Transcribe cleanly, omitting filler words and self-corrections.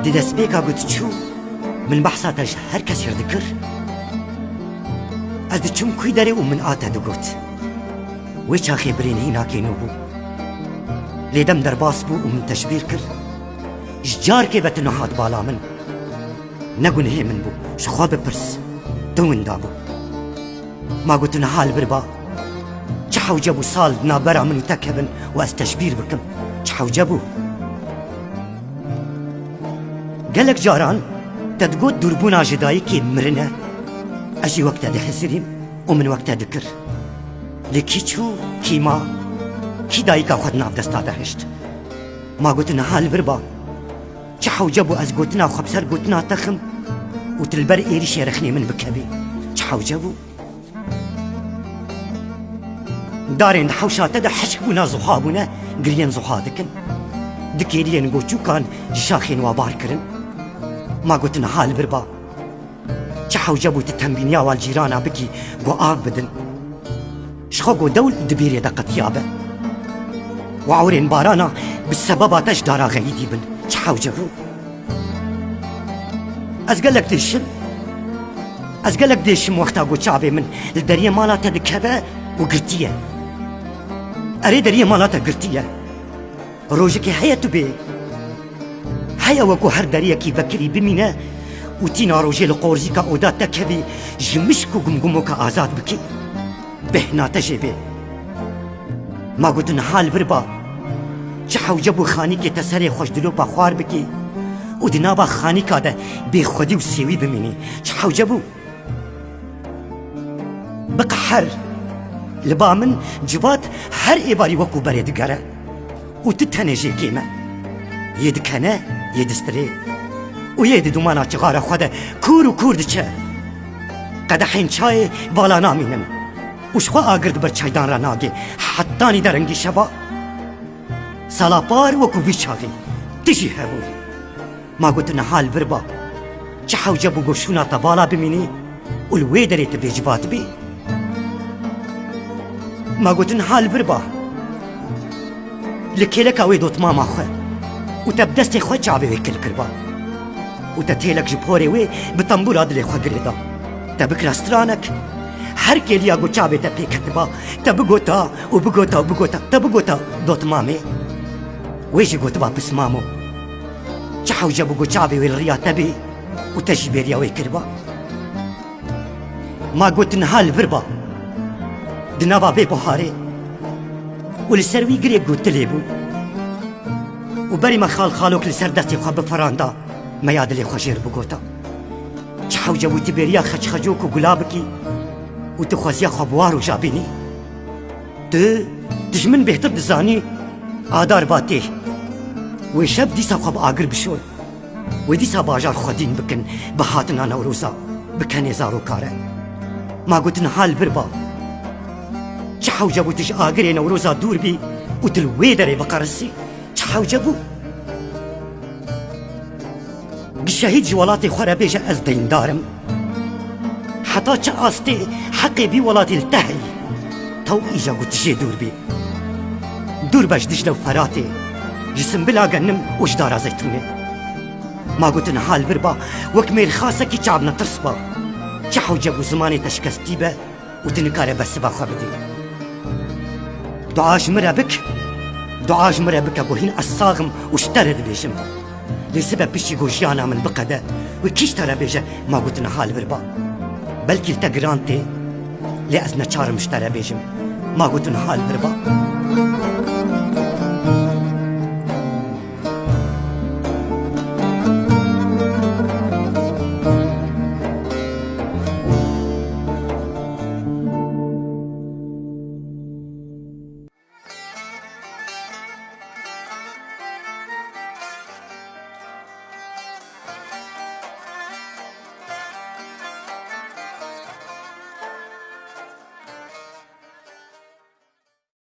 دی دست بیکا گوت چو من بحثاتش هر کس دکر از دی چون کوی داره و من آتا دو گوت وی چاخی برین هی ناکینو بو لیدم در باس بو و من تشبیر کر جار که بت نهاد بالا من نگونه هی من بو شخوا بپرس دون دابو ما گوت نحال بربا چحو جبو سال نابرا منو تکبن و از تشبیر بکم چحو جبو قالك جاران تتقود دربونا جداي كي مرنا اجي وقتها دي حسرين ومن وقتها ذكر لكي تشو كي ما كي دايكا خدنا بدستا دهشت ما قلتنا حال بربا چحو جبو از قلتنا وخبسر قلتنا تخم وتلبر ايري شيرخني من بكبي چحو جبو دارين حوشاتا ده حشكونا زخابونا قريان زخادكن دكيريان قوچو كان شاخين وابار كرن ما قلتنا حال بربا چحو جبو تتنبينيا والجيرانا بكي قو آب بدن شخوقو دول دبيري دقت يابا وعورين بارانا بالسببات اجدارا غيدي بن چحو جبو از قالك ديشم وقتا قو چابي من الدريا مالاتا دكبا وقرتيا اري دريا مالاتا قرتيا روجكي حياتو بي هيا وكو هر دريا كي بكري بمينا وتينا روجي القورزي كا اودات تكبي جمشكو قمقمو كا آزاد بكي بهنا تجيبي ما قلتن حال بربا چحو جبو خاني كي تسري خوش دلو با خوار بكي ودنابا خاني كاده بي خودي وسيوي بميني چحو جبو بقى حر لبا من جبات هر إباري وكو بريد قرا وتتنجي كيما يدكنا يدستري ويد دومانا چغارا خوده كور و كور دچه قدحين چای بالا نامينم وشخوا آگرد بر چايدان را ناگه حداني درنگي شبا سالاپار وكو بيچاغي تجي هبو ما قلتنا حال بربا چحو جبو گوشونا تبالا بميني والوي دريت بيجبات بي ما قلتن حال بربا لكيلك اوي دوت ماما خواه وتبدستي خواه چابي ويكل كربا وتتيلك جبهوري وي بطنبور عدلي خواه قريدا تبك رسترانك هر كيليا قو چابي تبقي كتبا تبقوتا وبقوتا وبقوتا تبقوتا دوت مامي ويجي قوتبا بس مامو چحو جبو قو چابي والريا تبي وتجي بيريا ويكربا ما قلتن حال بربا دنابا بي بوهاري ولسروي قريب قلت ليبو وبري ما خالوك لسر دستي خواه بفراندا ما ياد لي خوشير بقوتا چحو جبو تبيريا خش خجوك وقلابكي وتخوزيا خوابوارو جابيني تجمن بهتر دزاني آدار باتي وشب ديسا خواب آگر بشور وديسا باجار خودين بكن بهاتنا نوروزا بكن يزارو كاره ما قلتن حال بربا چحو جبو تش آگري نوروزا دور بي وتلوي دري بقرسي چحو جبو شهيد جوالاتي خورا بيجا از دين دارم حتى چه آستي حقي بي ولاتي التهي تو ايجا قلتشي دور بي دور باش دجلو فراتي جسم بلا قنم وجدارا زيتوني ما قلتن حال بربا وكمير خاصة كي چابنا ترسبا چحو جبو زماني تشكستي با وتنكاري بس باخوا بدي دعاش مرابك ابو هين الصاغم واشترد بيجم لسبب بشي جوجيانا من بقدا وكيش ترى بيجا ما قلتنا حال بربا بلكي التقرانتي لأزنا چار مشترى بيجم ما قلتنا حال بربا